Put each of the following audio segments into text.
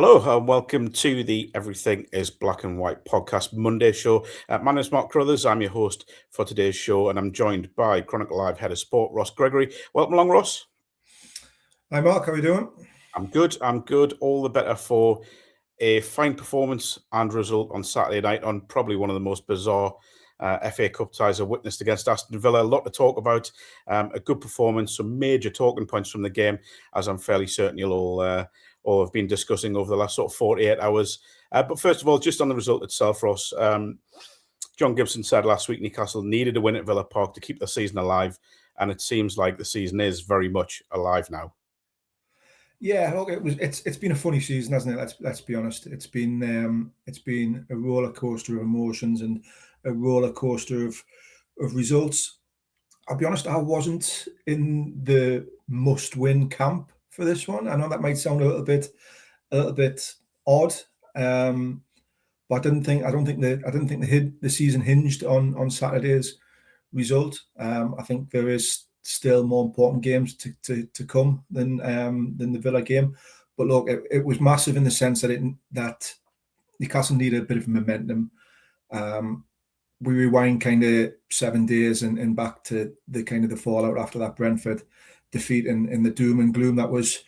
Hello, and welcome to the Everything is Black and White podcast Monday show. My name is Mark Carruthers. I'm your host for today's show, and I'm joined by Chronicle Live Head of Sport, Ross Gregory. Welcome along, Ross. Hi, Mark. How are you doing? I'm good. All the better for a fine performance and result on Saturday night on probably one of the most bizarre FA Cup ties I've witnessed against Aston Villa. A lot to talk about. A good performance, some major talking points from the game, as I'm fairly certain you'll all have been discussing over the last sort of 48 hours. But first of all, just on the result itself, Ross, John Gibson said last week Newcastle needed a win at Villa Park to keep the season alive, and it seems like the season is very much alive now. Yeah, look, it's been a funny season, hasn't it? Let's be honest. It's been a roller coaster of emotions and a roller coaster of results. I'll be honest, I wasn't in the must-win camp for this one. I know that might sound a little bit odd, but I don't think the season hinged on Saturday's result. I think there is still more important games to come than the Villa game. But look, it was massive in the sense that Newcastle needed a bit of momentum. We rewind kind of 7 days and back to the fallout after that Brentford defeat and the doom and gloom that was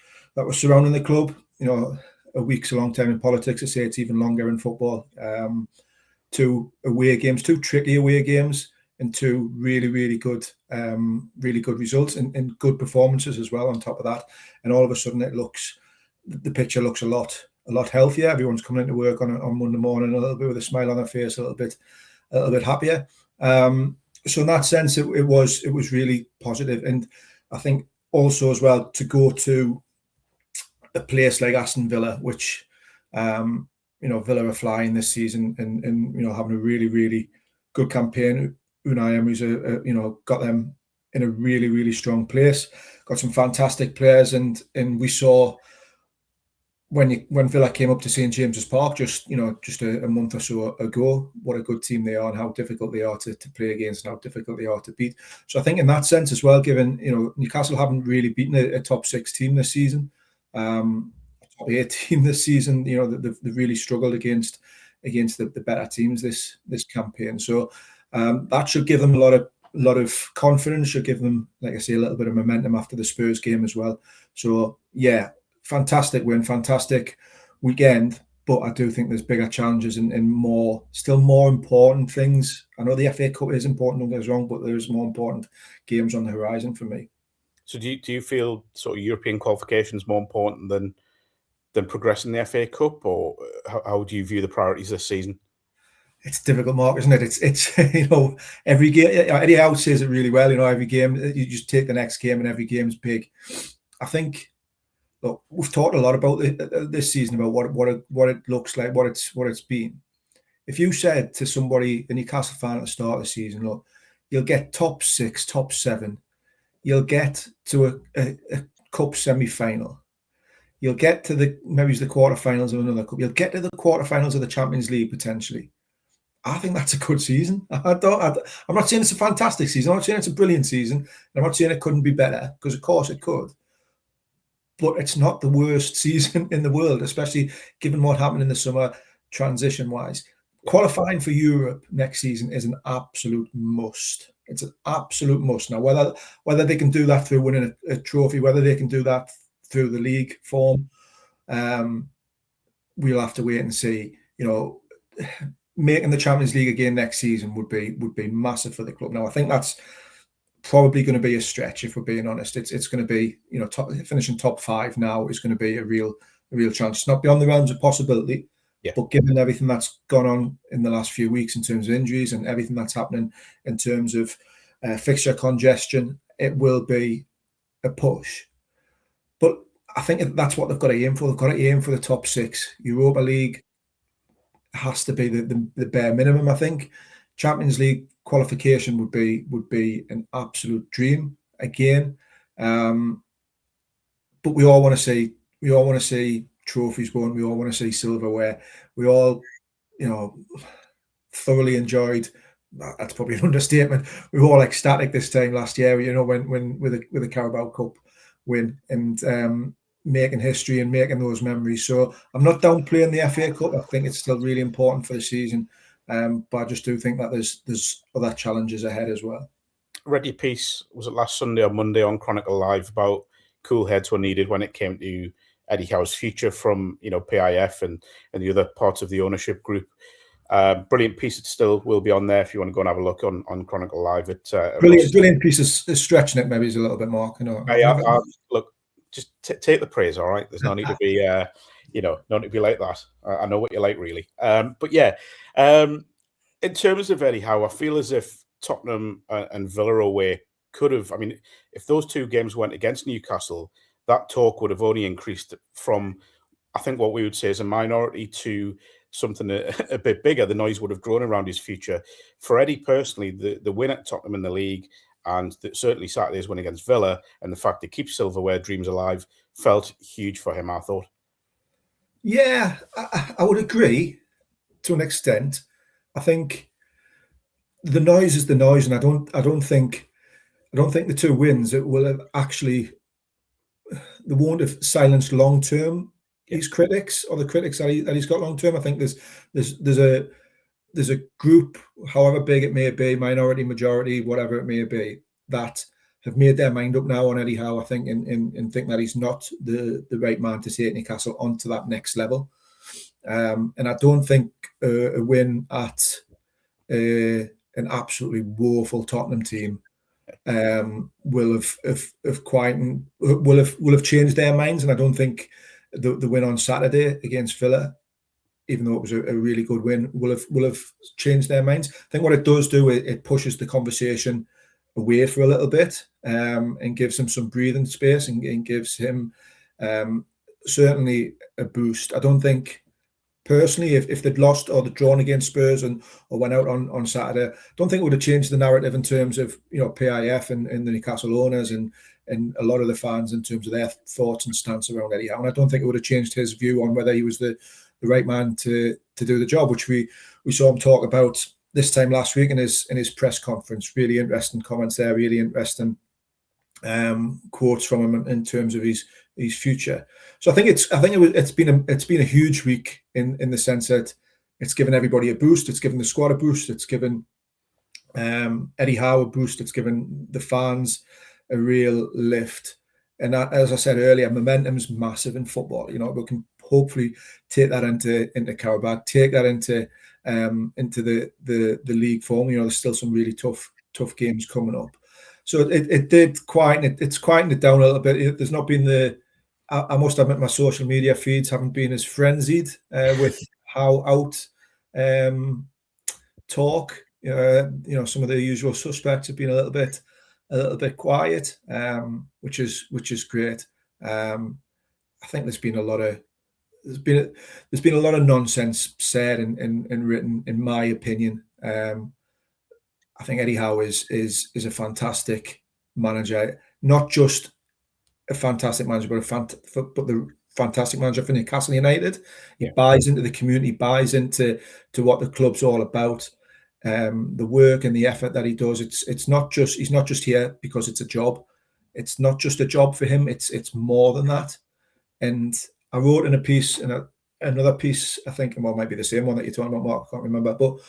surrounding the club. You know, a week's a long time in politics. I say it's even longer in football. 2 away games, 2 tricky away games, and 2 really good results and good performances as well on top of that. And all of a sudden, the picture looks a lot healthier. Everyone's coming into work on Monday morning a little bit with a smile on their face, a little bit happier. So in that sense, it was really positive. And I think also as well to go to a place like Aston Villa, which Villa are flying this season and having a really good campaign. Unai Emery's got them in a really strong place. Got some fantastic players, and we saw when Villa came up to St James's Park just a month or so ago, what a good team they are and how difficult they are to play against and how difficult they are to beat. So I think in that sense as well, given Newcastle haven't really beaten a top 6 team this season, top 8 team this season, they've really struggled against the better teams this campaign. So that should give them a lot of confidence. Should give them, like I say, a little bit of momentum after the Spurs game as well. So yeah. Fantastic win, fantastic weekend, but I do think there's bigger challenges and still more important things. I know the FA Cup is important, don't get us wrong, but there's more important games on the horizon for me. So do you feel sort of European qualifications more important than progressing the FA Cup, or how do you view the priorities this season? It's difficult, Mark, isn't it? It's every game. Eddie Howe says it really well. Every game you just take the next game, and every game's big. I think. Look, we've talked a lot about this season about what it looks like, what it's been. If you said to somebody, a Newcastle fan at the start of the season, look, you'll get top 6, top 7, you'll get to a cup semi-final, you'll get to maybe the quarterfinals of another cup, you'll get to the quarterfinals of the Champions League potentially. I think that's a good season. I'm not saying it's a fantastic season. I'm not saying it's a brilliant season. I'm not saying it couldn't be better, because of course it could. But it's not the worst season in the world, especially given what happened in the summer transition-wise. Qualifying for Europe next season is an absolute must. It's an absolute must. Now, whether they can do that through winning a trophy, whether they can do that through the league form, we'll have to wait and see. Making the Champions League again next season would be massive for the club. Now, I think that's probably going to be a stretch, if we're being honest. It's going to be, finishing top 5 now is going to be a real chance. It's not beyond the realms of possibility, but given everything that's gone on in the last few weeks in terms of injuries and everything that's happening in terms of fixture congestion, it will be a push. But I think that's what they've got to aim for. They've got to aim for the top 6. Europa League has to be the bare minimum, I think. Champions League qualification would be an absolute dream again, but we all want to see trophies won. We all want to see silverware. We all, thoroughly enjoyed. That's probably an understatement. We were all ecstatic this time last year. When with the Carabao Cup win, and making history and making those memories. So I'm not downplaying the FA Cup. I think it's still really important for the season, but I just do think that there's other challenges ahead as well. Read your piece, was it last Sunday or Monday on Chronicle Live, about cool heads were needed when it came to Eddie Howe's future from PIF and the other parts of the ownership group. Brilliant piece. It still will be on there if you want to go and have a look on Chronicle Live. Brilliant piece. Is stretching it maybe is a little bit more. Look, just take the praise. All right, there's no need to be no need to be like that. I know what you like, really. But yeah, in terms of Eddie Howe, I feel as if Tottenham and Villa away could have. I mean, if those two games went against Newcastle, that talk would have only increased from, I think, what we would say is a minority to something a bit bigger. The noise would have grown around his future. For Eddie personally, the win at Tottenham in the league, and certainly Saturday's win against Villa, and the fact it keeps silverware dreams alive, felt huge for him, I thought. Yeah, I would agree to an extent. I think the noise is the noise, and I don't think the two wins it will have actually, they won't have silenced long term his critics or the critics that he's got long term. I think there's a group, however big it may be, minority, majority, whatever it may be, that have made their mind up now on Eddie Howe, I think, and think that he's not the right man to take Newcastle onto that next level. And I don't think a win at an absolutely woeful Tottenham team will have changed their minds. And I don't think the win on Saturday against Villa, even though it was a really good win, will have changed their minds. I think what it does do, it pushes the conversation away for a little bit, and gives him some breathing space and gives him certainly a boost. I don't think personally, if they'd lost or they'd drawn against Spurs or went out on Saturday, I don't think it would have changed the narrative in terms of PIF and the Newcastle owners and a lot of the fans in terms of their thoughts and stance around Eddie Howe. And I don't think it would have changed his view on whether he was the right man to do the job, which we saw him talk about this time last week in his press conference. Really interesting comments there, really interesting quotes from him in terms of his future. So I think it's been a huge week in the sense that it's given everybody a boost. It's given the squad a boost. It's given Eddie Howe a boost. It's given the fans a real lift. And that, as I said earlier, momentum is massive in football. We can hopefully take that into Qarabag, take that into the league form. There's still some really tough games coming up. So it's quieting it down a little bit. There's not been I must admit, my social media feeds haven't been as frenzied with how out talk. Some of the usual suspects have been a little bit quiet, which is great. I think there's been a lot of nonsense said and written, in my opinion. I think Eddie Howe is a fantastic manager, not just a fantastic manager, but the fantastic manager for Newcastle United. He buys into the community, buys into what the club's all about. The work and the effort that he does. He's not just here because it's a job. It's not just a job for him. It's more than that. And I wrote in a piece, and another piece, I think, well, it might be the same one that you're talking about, Mark. I can't remember, but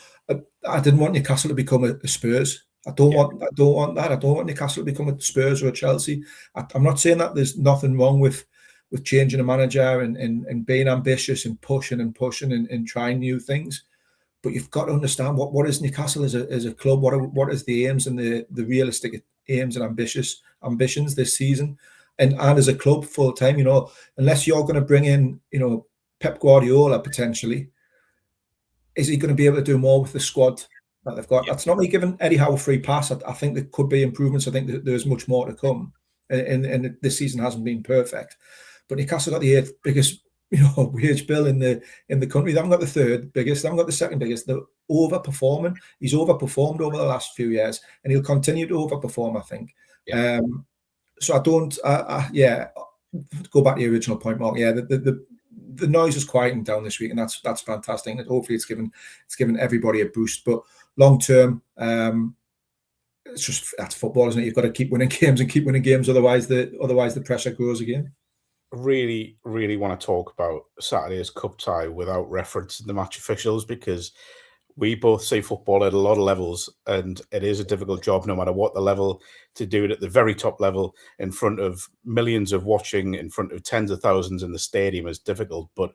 I didn't want Newcastle to become a Spurs. I don't want that. I don't want Newcastle to become a Spurs or a Chelsea. I'm not saying that there's nothing wrong with changing a manager and being ambitious and pushing and trying new things. But you've got to understand what is Newcastle as a club. What is the aims and the realistic aims and ambitions this season, and as a club full time. Unless you're going to bring in Pep Guardiola potentially, is he going to be able to do more with the squad that they've got? That's not me giving Eddie Howe a free pass. I think there could be improvements. I think that there's much more to come, and this season hasn't been perfect. But Newcastle got the 8th biggest wage bill in the country. They haven't got the 3rd biggest. They haven't got the 2nd biggest. They're overperforming. He's overperformed over the last few years, and he'll continue to overperform, I think. Yeah. So I don't. Go back to the original point, Mark. Yeah, the noise is quieting down this week, and that's fantastic. And hopefully, it's given everybody a boost. But long term, that's football, isn't it? You've got to keep winning games, otherwise the pressure grows again. really, really want to talk about Saturday's cup tie without referencing the match officials, because we both see football at a lot of levels, and it is a difficult job no matter what the level. To do it at the very top level in front of millions of watching, in front of tens of thousands in the stadium, is difficult. But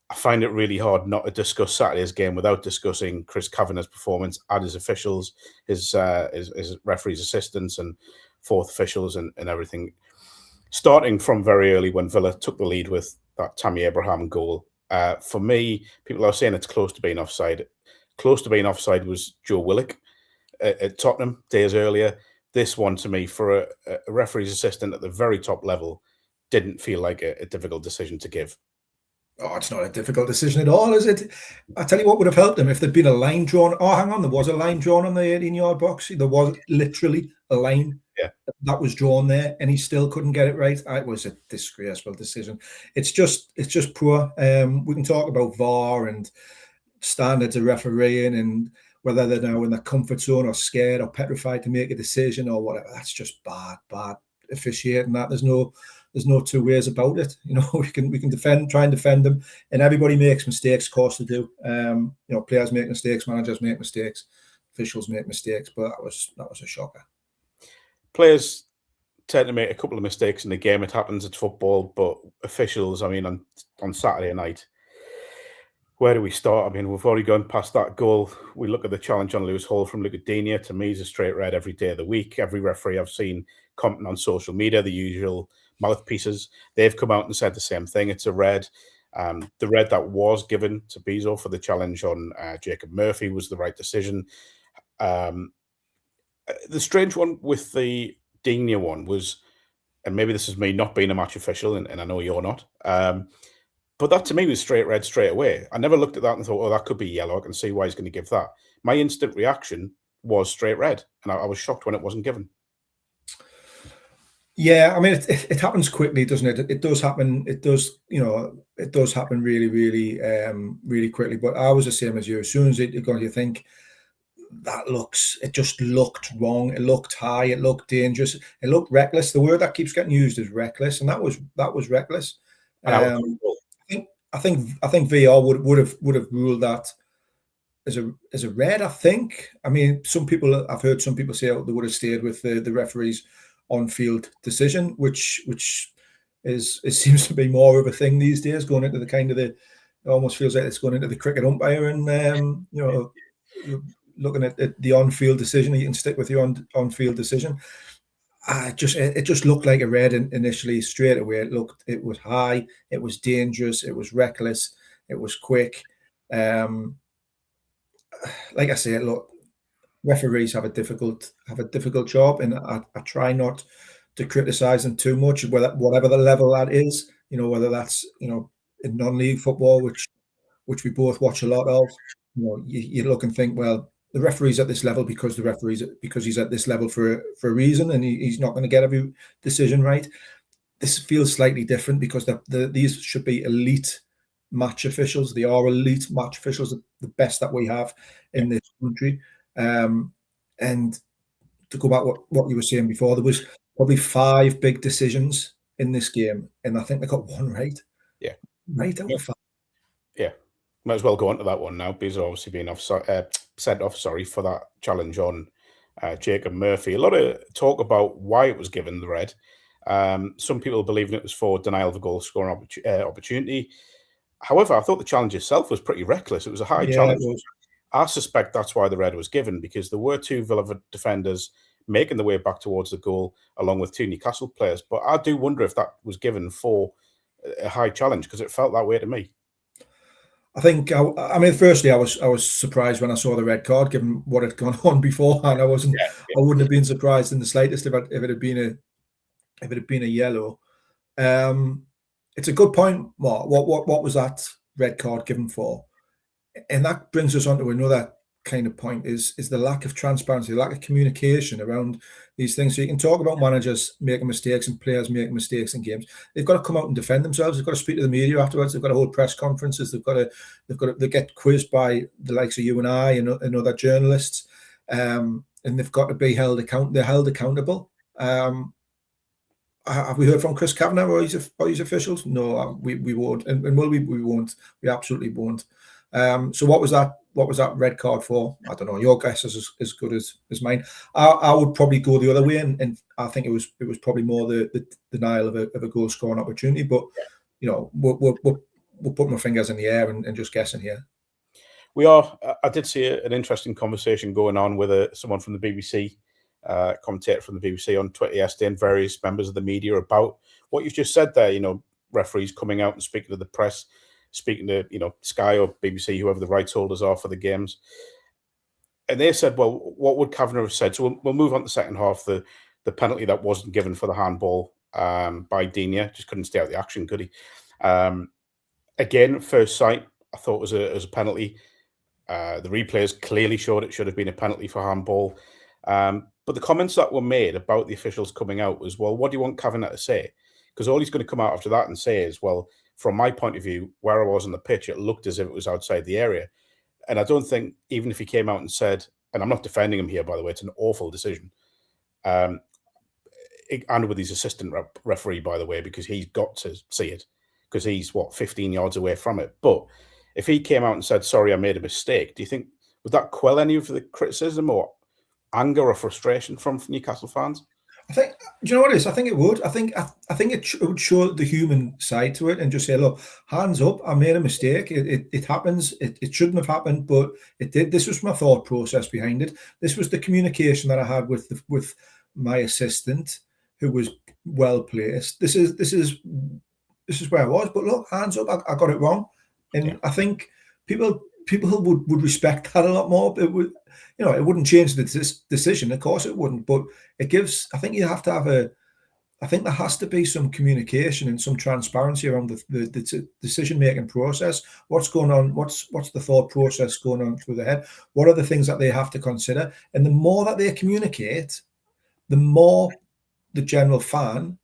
I find it really hard not to discuss Saturday's game without discussing Chris Kavanagh's performance and his officials, his referees' assistants and fourth officials and everything. Starting from very early when Villa took the lead with that Tammy Abraham goal. For me, people are saying it's close to being offside. Close to being offside was Joe Willock at Tottenham days earlier. This one, to me, for a referee's assistant at the very top level, didn't feel like a difficult decision to give. Oh, it's not a difficult decision at all, is it? I tell you what would have helped him if there'd been a line drawn. Oh, hang on, there was a line drawn on the 18-yard box. There was literally a line that was drawn there, and he still couldn't get it right. It was a disgraceful decision. It's just poor. We can talk about VAR and standards of refereeing and whether they're now in their comfort zone or scared or petrified to make a decision or whatever. That's just bad officiating. That there's no two ways about it. You know, we can try and defend them, and everybody makes mistakes. Of course they do. You know, players make mistakes, managers make mistakes, officials make mistakes. But that was a shocker. Players tend to make a couple of mistakes in the game. It happens. It's football. But officials, I mean, on Saturday night, where do we start? I mean, we've already gone past that goal. We look at the challenge on Lewis Hall from Lucadinha. To me, is a straight red every day of the week. Every referee I've seen commenting on social media, the usual mouthpieces, they've come out and said the same thing. It's a red. The red that was given to Bezo for the challenge on Jacob Murphy was the right decision. The strange one with the Digne one was, and maybe this is me not being a match official, and I know you're not, but that to me was straight red straight away. I never looked at that and thought, oh, that could be yellow. I can see why he's going to give that. My instant reaction was straight red, and I was shocked when it wasn't given. Yeah, I mean, it happens quickly, doesn't it? It does happen. It does, you know, it does happen really, really, really quickly. But I was the same as you. As soon as it got, you think it just looked wrong. It looked high. It looked dangerous. It looked reckless. The word that keeps getting used is reckless, and that was reckless. I think VR would have ruled that as a red. I think. I mean, I've heard some people say they would have stayed with the referee's on-field decision, which seems to be more of a thing these days, going into the kind of it almost feels like it's going into the cricket umpire, and you know, looking at the on-field decision, you can stick with your on-field decision. It just looked like a red initially straight away. It was high, it was dangerous, it was reckless, it was quick. Like I say, look, referees have a difficult job, and I try not to criticize them too much, whatever the level that is. You know, whether that's, you know, in non-league football, which we both watch a lot of. You know, you look and think, well, the referee's at this level because he's at this level for a reason, and he's not going to get every decision right. This feels slightly different because these should be elite match officials. They are elite match officials, the best that we have in this country. And to go back what you were saying before, there was probably 5 big decisions in this game, and I think they got one right. Yeah, right out of 5. Yeah, might as well go on to that one now. Bezo obviously being sent off. Sorry for that challenge on Jacob Murphy. A lot of talk about why it was given the red. Some people believing it was for denial of a goal scoring opportunity. However, I thought the challenge itself was pretty reckless. It was a high challenge. I suspect that's why the red was given, because there were 2 Villa defenders making their way back towards the goal, along with 2 Newcastle players. But I do wonder if that was given for a high challenge, because it felt that way to me. I think, I mean, firstly, I was surprised when I saw the red card, given what had gone on beforehand. I wouldn't have been surprised in the slightest if it had been a yellow. It's a good point, Mark. What was that red card given for? And that brings us on to another kind of point, is the lack of transparency, the lack of communication around these things. So you can talk about managers making mistakes and players making mistakes in games. They've got to come out and defend themselves. They've got to speak to the media afterwards. They've got to hold press conferences. They get quizzed by the likes of you and I and other journalists, and they've got to be held accountable. have we heard from Chris Kavanagh or his officials? No, we won't, and will we? We won't. We absolutely won't. So what was that? What was that red card for? I don't know. Your guess is as good as mine. I would probably go the other way, and I think it was probably more the denial of a goal scoring opportunity. But you know, we'll put my fingers in the air and just guessing here. We are. I did see an interesting conversation going on with someone from the BBC, commentator from the BBC on Twitter yesterday, and various members of the media about what you've just said there. You know, referees coming out and speaking to the press, speaking to Sky or BBC, whoever the rights holders are for the games, and they said, "Well, what would Kavanagh have said?" So we'll move on to the second half. The penalty that wasn't given for the handball by Digne, just couldn't stay out of the action, could he? Again, first sight, I thought was a penalty. The replays clearly showed it should have been a penalty for handball. But the comments that were made about the officials coming out was, well, what do you want Kavanagh to say? Because all he's going to come out after that and say is, well, from my point of view, where I was on the pitch, it looked as if it was outside the area. And I don't think, even if he came out and said, and I'm not defending him here, by the way, it's an awful decision. And with his assistant referee, by the way, because he's got to see it, because he's, 15 yards away from it. But if he came out and said, sorry, I made a mistake, do you think, would that quell any of the criticism or anger or frustration from Newcastle fans? I think, do you know what it is? I think it would. I think it would show the human side to it and just say, look, hands up, I made a mistake. It happens. It shouldn't have happened, but it did. This was my thought process behind it. This was the communication that I had with my assistant, who was well placed. This is where I was. But look, hands up, I got it wrong. And I think people would respect that a lot more. It would, it wouldn't change the decision. Of course it wouldn't, but it gives, I think you have to have I think there has to be some communication and some transparency around the decision-making process. What's going on? What's the thought process going on through their head? What are the things that they have to consider? And the more that they communicate, the more the general fan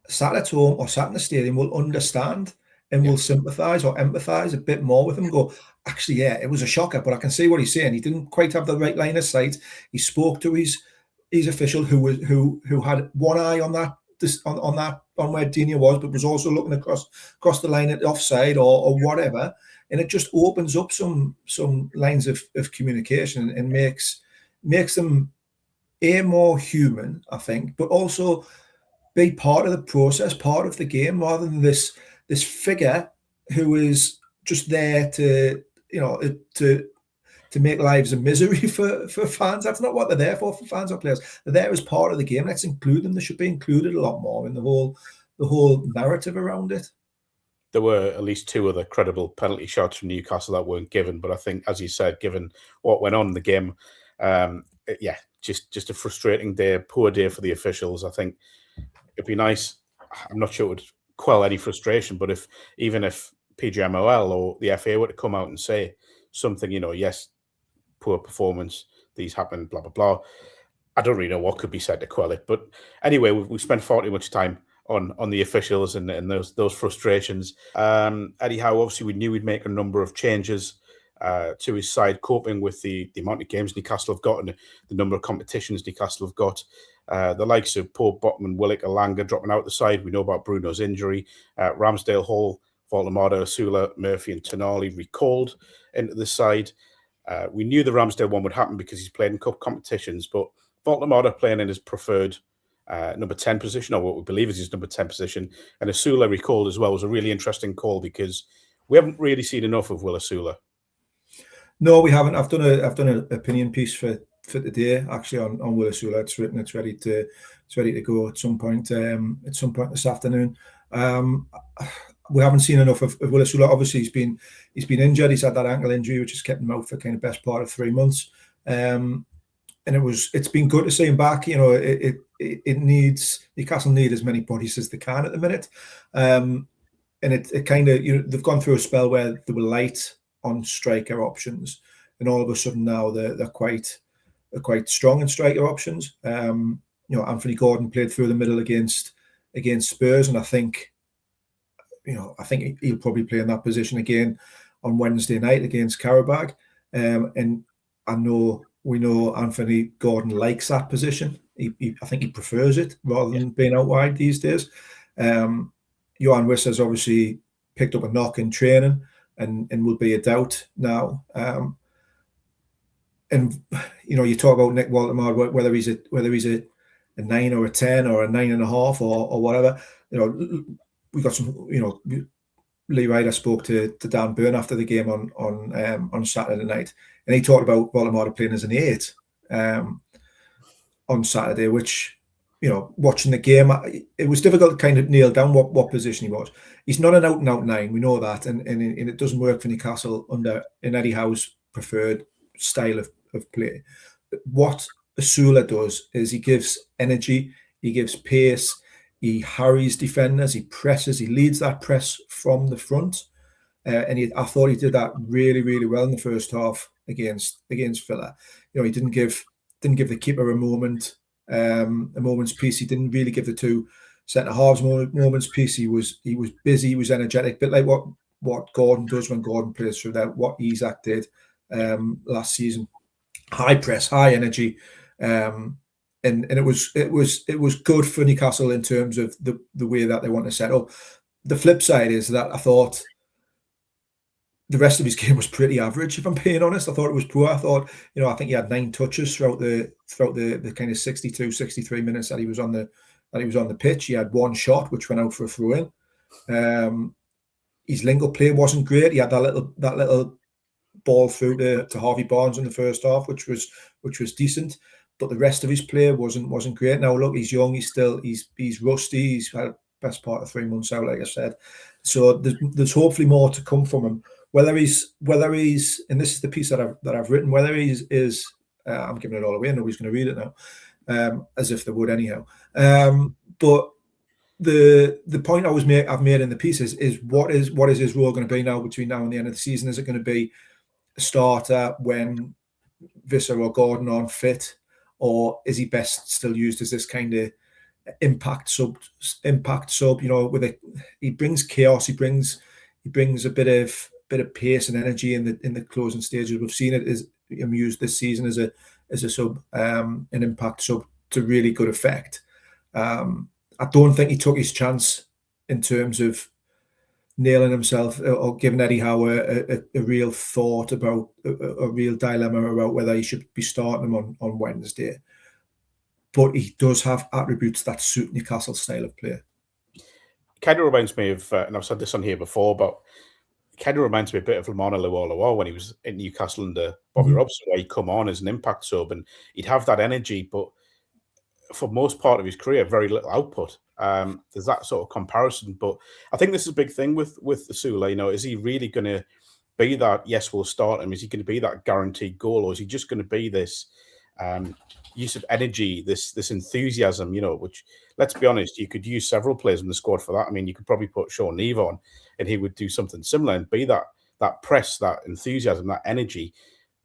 sat at home or sat in the stadium will understand and will sympathise or empathise a bit more with him and go, actually, yeah, it was a shocker, but I can see what he's saying. He didn't quite have the right line of sight. He spoke to his official who had one eye on that on where Digne was, but was also looking across the line at the offside or whatever. And it just opens up some lines of communication and makes them more human, I think, but also be part of the process, part of the game, rather than this figure who is just there to make lives a misery for fans. That's not what they're there for fans or players. They're there as part of the game. Let's include them. They should be included a lot more in the whole narrative around it. There were at least two other credible penalty shots from Newcastle that weren't given, but I think, as you said, given what went on in the game, just a frustrating day, a poor day for the officials. I think it'd be nice. I'm not sure it would quell any frustration, but if PGMOL or the FA were to come out and say something, yes, poor performance, these happened, blah blah blah, I don't really know what could be said to quell it. But anyway, we've spent far too much time on the officials and those frustrations. Eddie Howe, obviously we knew he'd make a number of changes to his side, coping with the amount of games Newcastle have got and the number of competitions Newcastle have got. The likes of Pope, Botman, Willock, Alanga dropping out the side. We know about Bruno's injury. Ramsdale, Hall, Voldemort, Asula, Murphy and Tonali recalled into the side. We knew the Ramsdale one would happen because he's played in cup competitions, but Voldemort playing in his preferred number 10 position, or what we believe is his number 10 position, and Asula recalled as well was a really interesting call because we haven't really seen enough of Will Asula. No, we haven't. I've done an opinion piece for today, actually, on Will Asula. It's written. It's ready to go at some point. This afternoon. We haven't seen enough of Will Asula. Obviously, he's been injured. He's had that ankle injury, which has kept him out for kind of best part of 3 months. And it's been good to see him back. Newcastle need as many bodies as they can at the minute. And it kind of, they've gone through a spell where they were light on striker options, and all of a sudden now they're quite strong in striker options. Anthony Gordon played through the middle against Spurs, and I think he'll probably play in that position again on Wednesday night against Qarabag. And we know Anthony Gordon likes that position. I think he prefers it rather than being out wide these days. Johan Wissa's obviously picked up a knock in training and will be a doubt now. And you talk about Nick Waltemar, whether he's a 9 or a 10 or a 9.5 or whatever. We got some. Lee Ryder spoke to Dan Byrne after the game on Saturday night, and he talked about Waltemar playing as an 8 on Saturday, which, watching the game, it was difficult to kind of nail down what position he was. He's not an out-and-out 9, we know that, and it doesn't work for Newcastle in Eddie Howe's preferred style of play. What Asula does is he gives energy, he gives pace, he harries defenders, he presses, he leads that press from the front, and I thought he did that really, really well in the first half against Villa. He didn't give the keeper a moment's peace. He didn't really give the two centre halves moment's peace. He was busy, he was energetic, a bit like what Gordon does when Gordon plays through that, what Isak did last season. High press, high energy, and it was good for Newcastle in terms of the way that they want to set up. The flip side is that I thought the rest of his game was pretty average, if I'm being honest. I thought it was poor. I thought, I think he had 9 touches throughout the kind of 62, 63 minutes that he was on the pitch. He had 1 shot which went out for a throw in. His link-up play wasn't great. He had that little ball through to Harvey Barnes in the first half, which was decent, but the rest of his play wasn't great. Now look, he's young, he's rusty, he's had best part of 3 months out, like I said. So there's hopefully more to come from him. Whether he's, and this is the piece that I've written, whether he's I'm giving it all away, nobody's going to read it now, as if they would anyhow. But the point I've made in the piece is what is his role going to be now between now and the end of the season? Is it going to be a starter when Wissa or Gordon aren't fit, or is he best still used as this kind of impact sub? He brings chaos, he brings a bit of pace and energy in the closing stages. We've seen it as used this season as a sub, an impact sub to really good effect. I don't think he took his chance in terms of nailing himself or giving Eddie Howe a real thought about a real dilemma about whether he should be starting him on Wednesday. But he does have attributes that suit Newcastle style of play. Kind of reminds me of, and I've said this on here before, but kind of reminds me a bit of Lamona Luala when he was in Newcastle under Bobby Robson, where he'd come on as an impact sub and he'd have that energy, but for most part of his career, very little output. There's that sort of comparison, but I think this is a big thing with Asula. Is he really going to be that? Yes, we'll start him. Is he going to be that guaranteed goal, or is he just going to be this use of energy, this enthusiasm? Which, let's be honest, you could use several players in the squad for that. I mean, you could probably put Sean Neve on, and he would do something similar and be that press, that enthusiasm, that energy.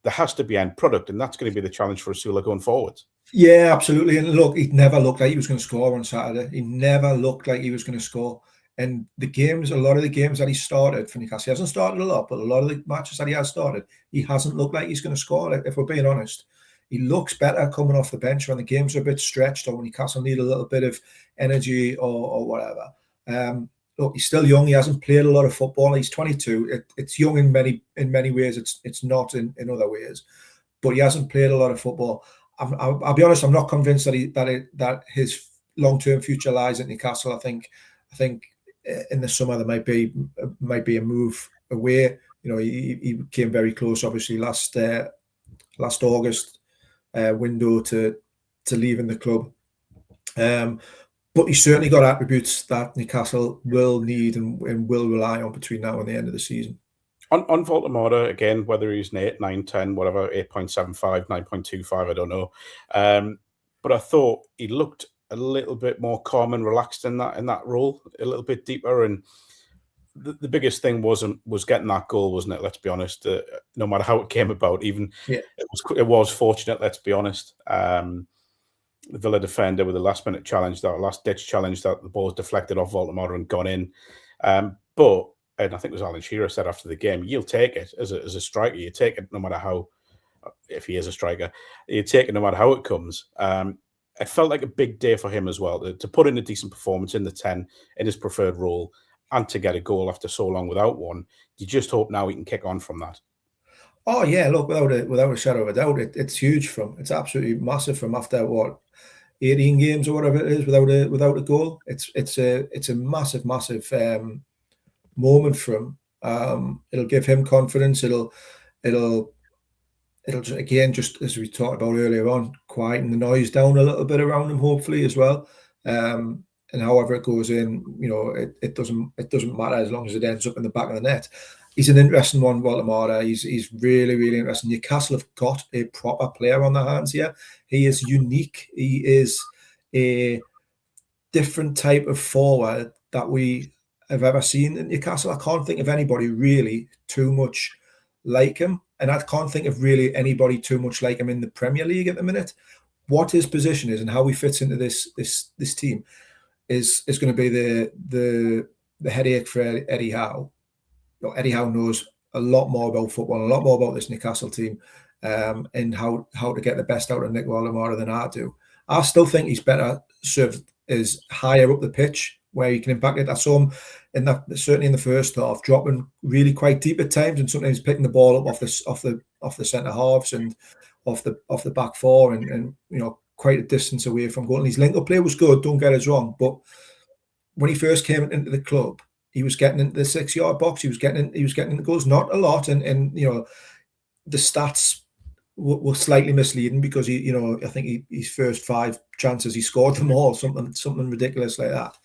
There has to be end product, and that's going to be the challenge for Asula going forward. Yeah, absolutely. And look, he never looked like he was going to score on Saturday. He never looked like he was going to score. And a lot of the games that he started for Newcastle, he hasn't started a lot, but a lot of the matches that he has started, he hasn't looked like he's going to score, if we're being honest. He looks better coming off the bench when the games are a bit stretched or when Newcastle need a little bit of energy or whatever. Look, he's still young. He hasn't played a lot of football. He's 22. It's young in many ways. It's not in other ways. But he hasn't played a lot of football. I'll be honest, I'm not convinced that his long-term future lies at Newcastle. I think in the summer there might be a move away. He came very close, obviously, last August window to leaving the club. But he's certainly got attributes that Newcastle will need and will rely on between now and the end of the season. On Waltemar, again, whether he's an 8, 9, 10, whatever, 8.75, 9.25, I don't know. But I thought he looked a little bit more calm and relaxed in that role, a little bit deeper. And the biggest thing was getting that goal, wasn't it? Let's be honest. No matter how it came about, it was fortunate, let's be honest. The Villa defender with a last-minute challenge, that last-ditch challenge, that the ball was deflected off Waltemar and gone in. But and I think it was Alan Shearer said after the game, you'll take it as a striker. You take it no matter how, if he is a striker, you take it no matter how it comes. it felt like a big day for him as well to put in a decent performance in the 10 in his preferred role and to get a goal after so long without one. You just hope now he can kick on from that. Oh yeah, look, without a shadow of a doubt, it's huge from. It's absolutely massive from after what 18 games or whatever it is without a goal. It's a massive moment for him. It'll give him confidence. It'll just, again, just as we talked about earlier on, quieten the noise down a little bit around him, hopefully as well. And however it goes in, it doesn't matter as long as it ends up in the back of the net. He's an interesting one, Voldemort. He's really, really interesting. Newcastle have got a proper player on their hands here. He is unique. He is a different type of forward that we have ever seen in Newcastle. I can't think of anybody really too much like him. And I can't think of really anybody too much like him in the Premier League at the minute. What his position is and how he fits into this team is going to be the headache for Eddie Howe. Eddie Howe knows a lot more about football, a lot more about this Newcastle team, and how to get the best out of Nick Waldemar than I do. I still think he's better served is higher up the pitch where he can impact it. I saw him certainly in the first half, dropping really quite deep at times, and sometimes picking the ball up off the centre halves and off the back four, and quite a distance away from goal. And his link-up play was good. Don't get us wrong, but when he first came into the club, he was getting into the 6-yard box. He was getting into goals, not a lot, and the stats were slightly misleading because I think his first 5 chances he scored them all, something ridiculous like that.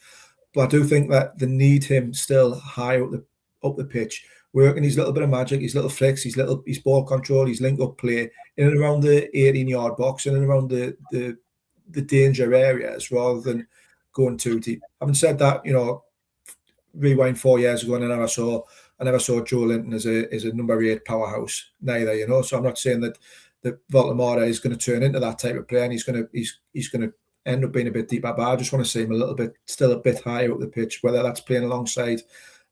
But I do think that they need him still high up the pitch, working his little bit of magic, his little flicks, his ball control, his link-up play in and around the 18-yard box, in and around the danger areas, rather than going too deep. Having said that, rewind 4 years ago, and I never saw Joe Linton as a number 8 powerhouse neither. So I'm not saying that Voldemort is going to turn into that type of player, and he's going to end up being a bit deeper. But I just want to see him still a bit higher up the pitch, whether that's playing alongside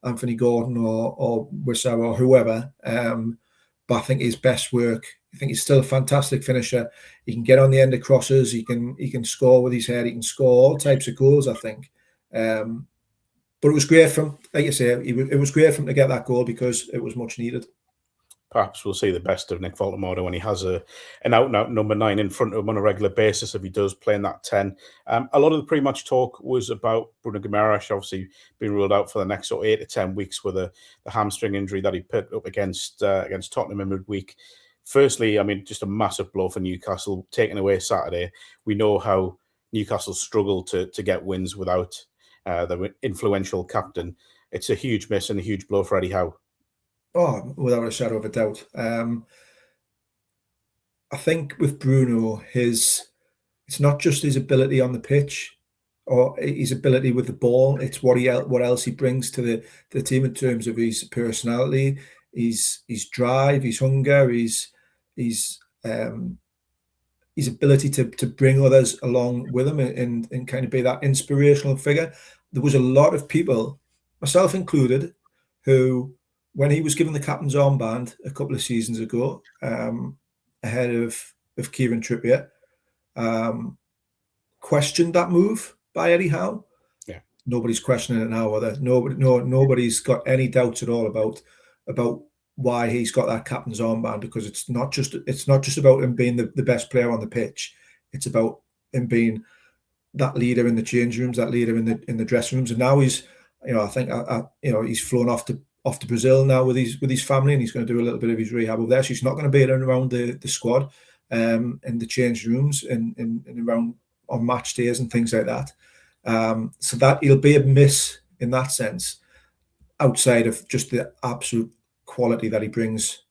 Anthony Gordon or Wissa or whoever. But I think his best work. I think he's still a fantastic finisher. He can get on the end of crosses. He can score with his head. He can score all types of goals, I think. But it was great for him. Like you say, it was great for him to get that goal because it was much needed. Perhaps we'll see the best of Nick Voldemort when he has an out-and-out number 9 in front of him on a regular basis, if he does play in that 10. A lot of the pre-match talk was about Bruno Guimarães, obviously being ruled out for the next 8 to 10 weeks with the hamstring injury that he picked up against Tottenham in midweek. Firstly, I mean, just a massive blow for Newcastle, taken away Saturday. We know how Newcastle struggled to get wins without the influential captain. It's a huge miss and a huge blow for Eddie Howe. Oh, without a shadow of a doubt. I think with Bruno, it's not just his ability on the pitch or his ability with the ball. It's what else he brings to the team in terms of his personality, his drive, his hunger, his ability to bring others along with him and kind of be that inspirational figure. There was a lot of people, myself included, who, when he was given the captain's armband a couple of seasons ago, ahead of Kieran Trippier, questioned that move by Eddie Howe. Yeah, nobody's questioning it now. Nobody's got any doubts at all about why he's got that captain's armband, because it's not just about him being the best player on the pitch. It's about him being that leader in the change rooms, that leader in the dressing rooms. And now he's, I think, he's flown off to Brazil now with his family, and he's going to do a little bit of his rehab over there. So he's not going to be in and around the squad, and the change rooms and around on match days and things like that. So that he'll be a miss in that sense, outside of just the absolute quality that he brings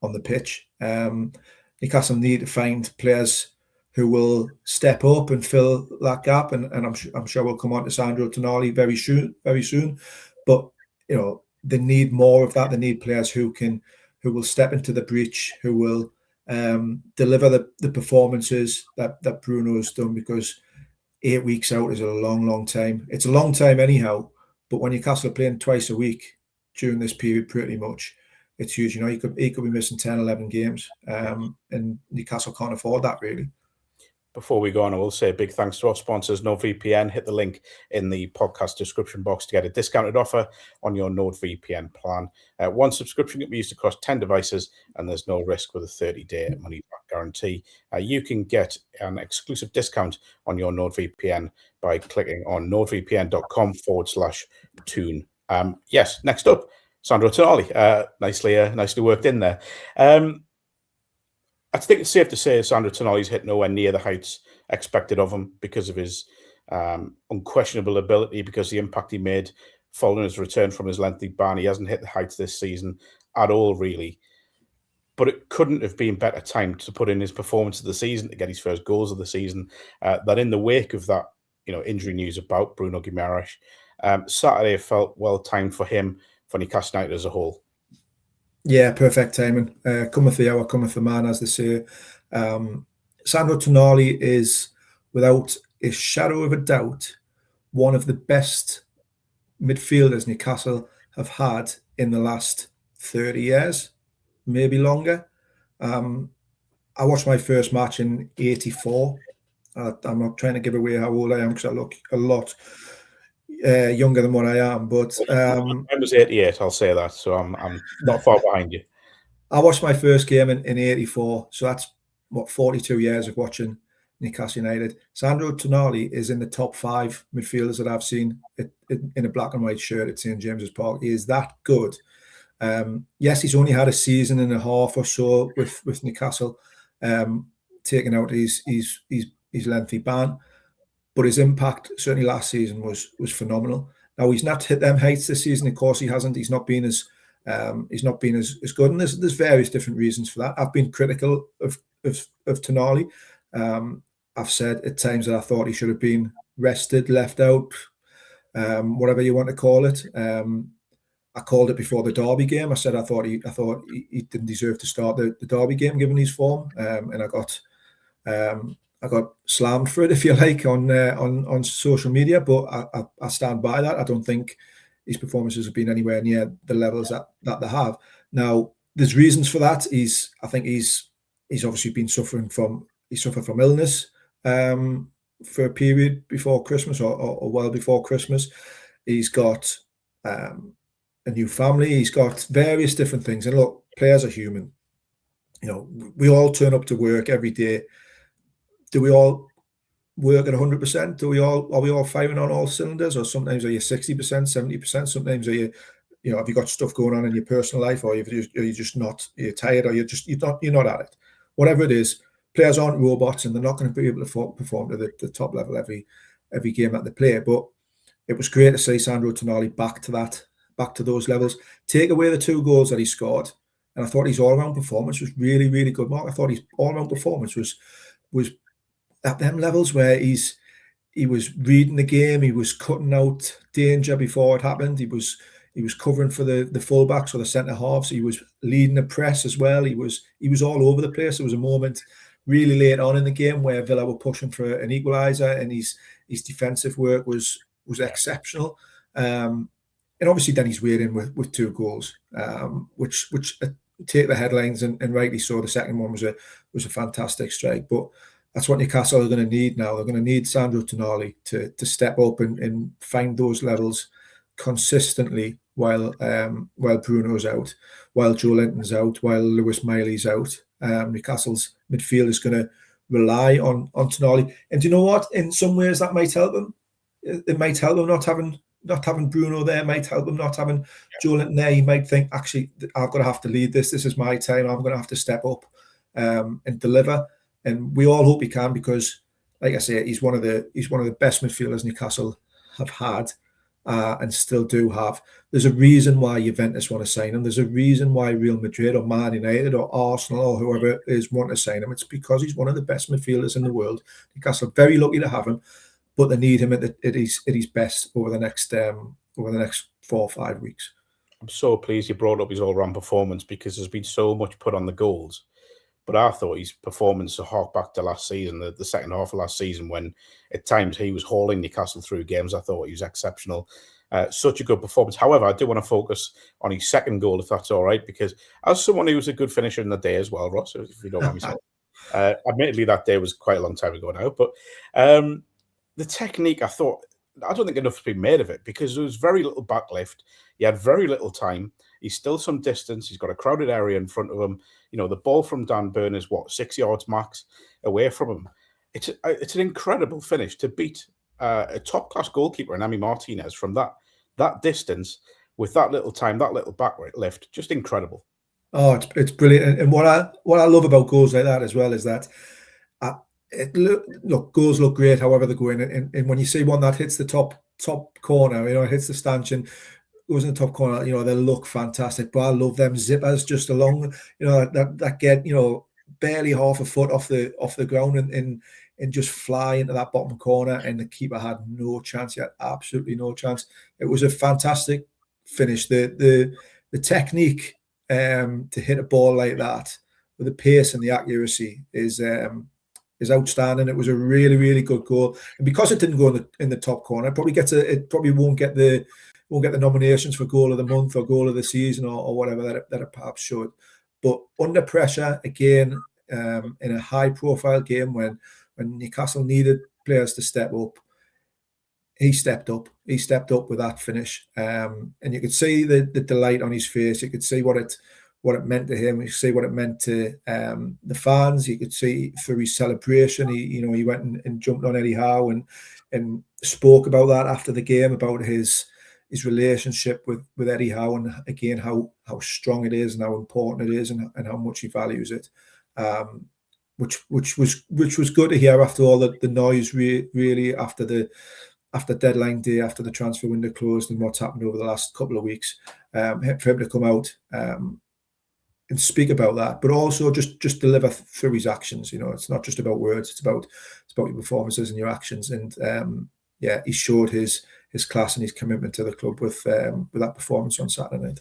on the pitch. Newcastle need to find players who will step up and fill that gap, and I'm sure we'll come on to Sandro Tonali very soon. But they need more of that. They need players who will step into the breach, who will deliver the performances that Bruno's done, because 8 weeks out is a long time. It's a long time anyhow, but when Newcastle are playing twice a week during this period, pretty much, it's huge. He could be missing 10, 11 games, and Newcastle can't afford that, really. Before we go on, I will say a big thanks to our sponsors, NordVPN. Hit the link in the podcast description box to get a discounted offer on your NordVPN plan. One subscription can be used across 10 devices, and there's no risk with a 30-day money-back guarantee. You can get an exclusive discount on your NordVPN by clicking on nordvpn.com/tune. Yes, next up, Sandro Tonali. Nicely worked in there. I think it's safe to say Sandro Tonali's hit nowhere near the heights expected of him because of his unquestionable ability, because of the impact he made following his return from his lengthy ban. He hasn't hit the heights this season at all, really. But it couldn't have been better timed to put in his performance of the season, to get his first goals of the season. That in the wake of that, injury news about Bruno Guimarães, Saturday felt well timed for him, for Newcastle United as a whole. Yeah, perfect timing. Cometh the hour, cometh the man, as they say. Sandro Tonali is, without a shadow of a doubt, one of the best midfielders Newcastle have had in the last 30 years, maybe longer. I watched my first match in '84. I'm not trying to give away how old I am, because I look a lot younger than what I am, but I was 88, I'll say that, so I'm not far behind you. I watched my first game in '84, so that's 42 years of watching Newcastle United. Sandro Tonali is in the top 5 midfielders that I've seen in a black and white shirt at St James's Park. He is that good. Yes, he's only had a season and a half or so with Newcastle, taking out his lengthy ban, but his impact certainly last season was phenomenal. Now, he's not hit them heights this season. Of course, he hasn't. He's not been as good, and there's various different reasons for that. I've been critical of Tonali. I've said at times that I thought he should have been rested, left out, whatever you want to call it. I called it before the Derby game. I said I thought he didn't deserve to start the Derby game given his form, and I got slammed for it, if you like, on social media. But I stand by that. I don't think his performances have been anywhere near the levels that they have. Now, there's reasons for that. I think he's obviously been suffering from illness for a period before Christmas, or well before Christmas. He's got a new family. He's got various different things. And look, players are human. We all turn up to work every day. Do we all work at 100%? Are we all firing on all cylinders? Or sometimes are you 60%, 70%? Sometimes are you, have you got stuff going on in your personal life, or you're just not, you're tired, or you're not at it. Whatever it is, players aren't robots, and they're not going to be able to perform to the top level every game that they play. But it was great to see Sandro Tonali back to those levels. Take away the 2 goals that he scored, and I thought his all-round performance was really, really good, Mark. I thought his all-round performance was at them levels where he was reading the game, he was cutting out danger before it happened, he was covering for the fullbacks or the centre halves, he was leading the press as well, he was all over the place. There was a moment really late on in the game where Villa were pushing for an equaliser, and his defensive work was exceptional. And obviously then he's weighed in with 2 goals, which take the headlines, and rightly so. The second one was a fantastic strike, but that's what Newcastle are going to need now. They're going to need Sandro Tonali to step up and find those levels consistently while Bruno's out, while Joe Linton's out, while Lewis Miley's out. Newcastle's midfield is going to rely on Tonali. And do you know what? In some ways that might help them. It might help them not having Bruno there. It might help them not having Joe Linton there. He might think, actually, I've got to have to lead this. This is my time. I'm going to have to step up and deliver. And we all hope he can, because, like I say, he's one of the best midfielders Newcastle have had and still do have. There's a reason why Juventus want to sign him. There's a reason why Real Madrid or Man United or Arsenal or whoever is want to sign him. It's because he's one of the best midfielders in the world. Newcastle are very lucky to have him, but they need him at his best over the next 4 or 5 weeks. I'm so pleased you brought up his all-round performance, because there's been so much put on the goals. But I thought his performance to hark back to last season, the second half of last season, when at times he was hauling Newcastle through games, I thought he was exceptional. Such a good performance. However, I do want to focus on his second goal, if that's all right, because as someone who was a good finisher in the day as well, Ross, if you don't mind me saying, Admittedly, that day was quite a long time ago now, but the technique, I don't think enough has been made of it because there was very little backlift. He had very little time. He's still some distance. He's got a crowded area in front of him. The ball from Dan Burn is 6 yards max away from him. It's an incredible finish to beat a top class goalkeeper in Emi Martinez from that distance with that little time, that little backlift. Just incredible. Oh, it's brilliant. And what I love about goals like that as well is that goals look great however they're going, and when you see one that hits the top corner, it hits the stanchion, goes in the top corner, they look fantastic. But I love them zippers just along, that get barely half a foot off the ground and just fly into that bottom corner, and the keeper had no chance. He had absolutely no chance. It was a fantastic finish. The technique to hit a ball like that with the pace and the accuracy is outstanding. It was a really, really good goal, and because it didn't go in the top corner, it probably won't get the nominations for goal of the month or goal of the season or whatever that it perhaps should. But under pressure again, in a high profile game when Newcastle needed players to step up, he stepped up. He stepped up with that finish, and you could see the delight on his face. You could see what it meant to him. You could see what it meant to the fans. You could see through his celebration. He went and jumped on Eddie Howe and spoke about that after the game, about his relationship with Eddie Howe, and again how strong it is and how important it is and how much he values it. Which was good to hear after all the noise really after deadline day, after the transfer window closed and what's happened over the last couple of weeks, for him to come out and speak about that, but also just deliver through his actions. It's not just about words; it's about your performances and your actions. And he showed his class and his commitment to the club with that performance on Saturday night.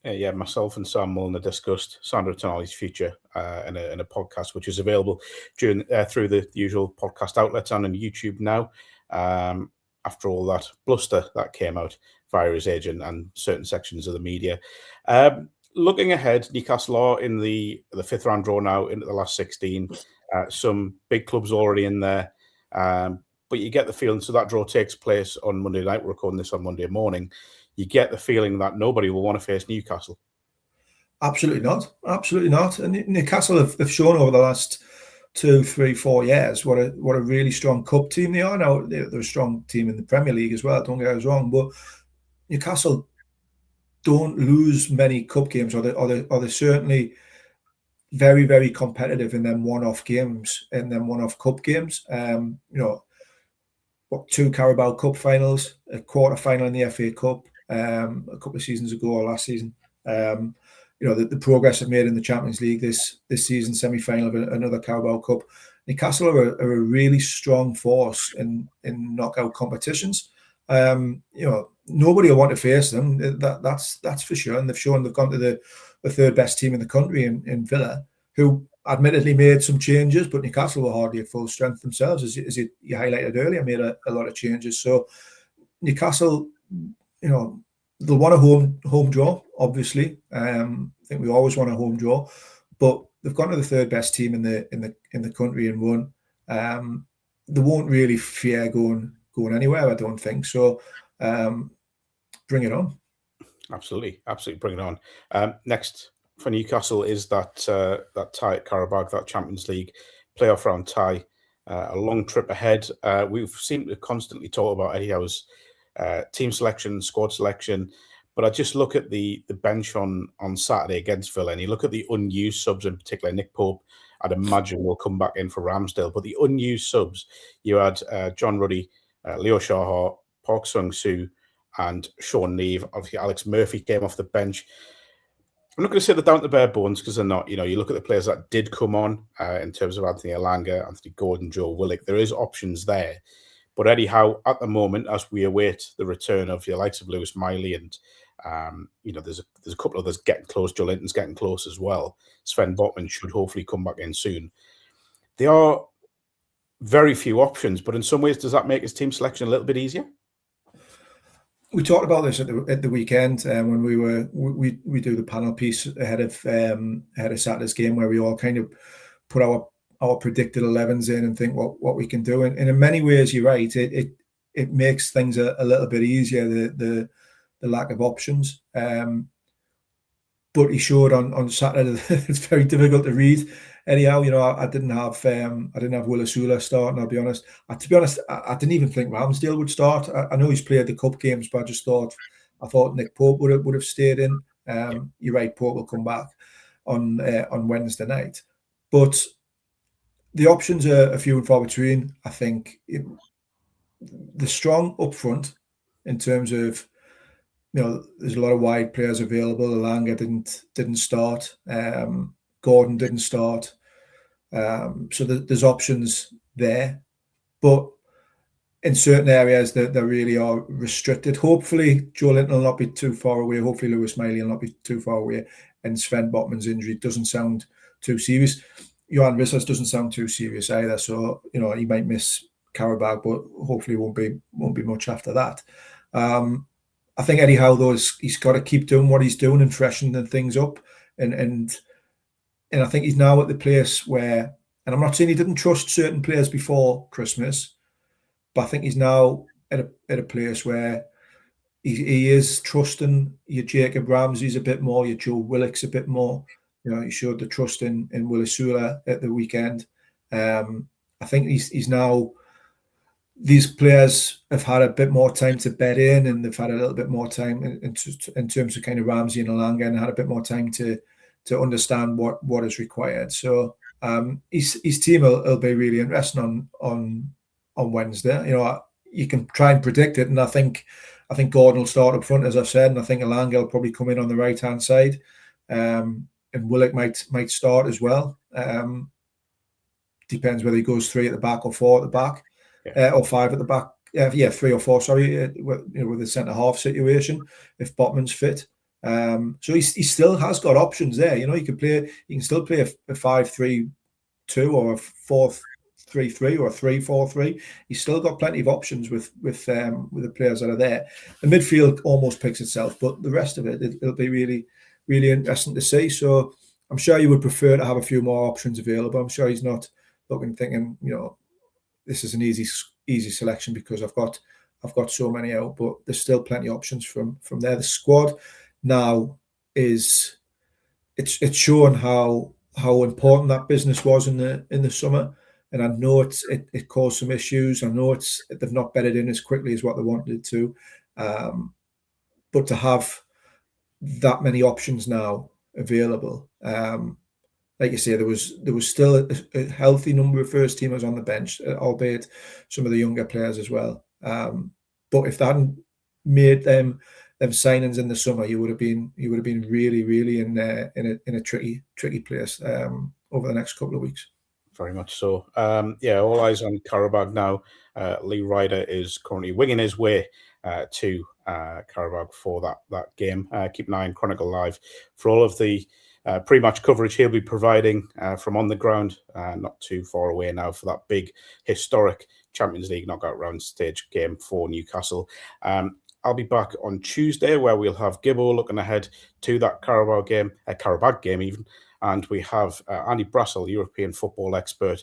Yeah, myself and Sam Mulliner discussed Sandro Tonali's future in a podcast, which is available through the usual podcast outlets and on YouTube now. After all that bluster that came out via his agent and certain sections of the media. Looking ahead, Newcastle are in the fifth round draw now into the last 16. Some big clubs already in there. But you get the feeling, so that draw takes place on Monday night. We're recording this on Monday morning. You get the feeling that nobody will want to face Newcastle. Absolutely not. Absolutely not. And Newcastle have shown over the last 2, 3, 4 years what a really strong cup team they are. Now they're a strong team in the Premier League as well, don't get us wrong, but Newcastle don't lose many cup games, or they're certainly very, very competitive in them one-off games, in them one-off cup games. 2 Carabao Cup finals, a quarter final in the FA Cup a couple of seasons ago or last season. The progress they've made in the Champions League this season, semi-final of another Carabao Cup. Newcastle are a really strong force in knockout competitions. Nobody will want to face them. That's for sure. And they've shown they've gone to the third best team in the country in Villa, who admittedly made some changes, but Newcastle were hardly at full strength themselves, as you highlighted earlier, made a lot of changes. So Newcastle, they'll want a home draw, obviously. I think we always want a home draw, but they've gone to the third best team in the country and won. They won't really fear going anywhere, I don't think. So bring it on. Absolutely bring it on. Next for Newcastle is that tie at Qarabag, that Champions League playoff round tie. A long trip ahead. We've seemed to constantly talk about Eddie Howe's team selection, squad selection, but I just look at the bench on Saturday against Villa, and you look at the unused subs, in particular Nick Pope. I'd imagine will come back in for Ramsdale, but the unused subs, you had John Ruddy, Leo Shaha, Park Sung-soo, and Sean Neve. Obviously, Alex Murphy came off the bench. I'm not going to say they're down to bare bones, because they're not. You look at the players that did come on in terms of Anthony Elanga, Anthony Gordon, Joe Willock. There is options there. But Eddie Howe, at the moment, as we await the return of the likes of Lewis Miley and, there's a couple of others getting close. Joe Linton's getting close as well. Sven Botman should hopefully come back in soon. There are very few options, but in some ways, does that make his team selection a little bit easier? We talked about this at the weekend when we do the panel piece ahead of Saturday's game, where we all kind of put our predicted 11s in and think what we can do. And in many ways, you're right. It makes things a little bit easier, the lack of options. But he showed on Saturday it's very difficult to read. Anyhow, I didn't have Willisula starting. I'll be honest. To be honest, I didn't even think Ramsdale would start. I know he's played the cup games, but I thought Nick Pope would have stayed in. You're right, Pope will come back on Wednesday night, but the options are few and far between. I think the strong up front in terms of, there's a lot of wide players available. Alanga didn't start. Gordon didn't start. So there's options there, but in certain areas that really are restricted. Hopefully, Joe Linton will not be too far away. Hopefully, Lewis Miley will not be too far away. And Sven Botman's injury doesn't sound too serious. Johan Vissers doesn't sound too serious either. So, he might miss Qarabag, but hopefully won't be much after that. I think Eddie Howe, though, he's got to keep doing what he's doing and freshening things up. And I think he's now at the place where, and I'm not saying he didn't trust certain players before Christmas, but I think he's now at a place where he is trusting your Jacob Ramsey's a bit more, your Joe Willock's a bit more. He showed the trust in Willisula at the weekend. I think he's now, these players have had a bit more time to bed in, and they've had a little bit more time in terms of kind of Ramsey and Alanga, and had a bit more time to understand what is required. So his team will be really interesting on Wednesday. You can try and predict it, and I think Gordon will start up front, as I've said, and I think Alanga will probably come in on the right hand side, and Willock might start as well. Depends whether he goes 3 at the back or 4 at the back, or 5 at the back. 3 or 4. Sorry, with the centre half situation, if Botman's fit. So he still has got options there. He can still play a 5-3-2 or a 4-3-3 or a 3-4-3. He's still got plenty of options with the players that are there. The midfield almost picks itself, but the rest of it'll be really, really interesting to see. So I'm sure you would prefer to have a few more options available. I'm sure he's not thinking, this is an easy selection because I've got so many out, but there's still plenty of options from there. The squad now it's shown how important that business was in the summer, and I know it caused some issues. I know they've not bedded in as quickly as what they wanted to, but to have that many options now available, like you say, there was still a healthy number of first teamers on the bench, albeit some of the younger players as well. But if they hadn't made them signings in the summer, you would have been really, really in a tricky place over the next couple of weeks. Very much so. All eyes on Qarabag now. Lee Ryder is currently winging his way to Qarabag for that game. Keep an eye on Chronicle Live for all of the pre-match coverage he'll be providing from on the ground, not too far away now, for that big historic Champions League knockout round stage game for Newcastle. I'll be back on Tuesday, where we'll have Gibbo looking ahead to that Qarabag game even, and we have Andy Brassel, European football expert,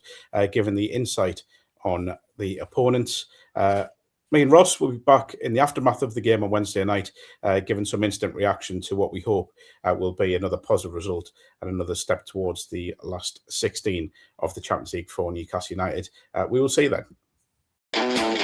giving the insight on the opponents. Me and Ross will be back in the aftermath of the game on Wednesday night, giving some instant reaction to what we hope will be another positive result and another step towards the last 16 of the Champions League for Newcastle United. We will see you then.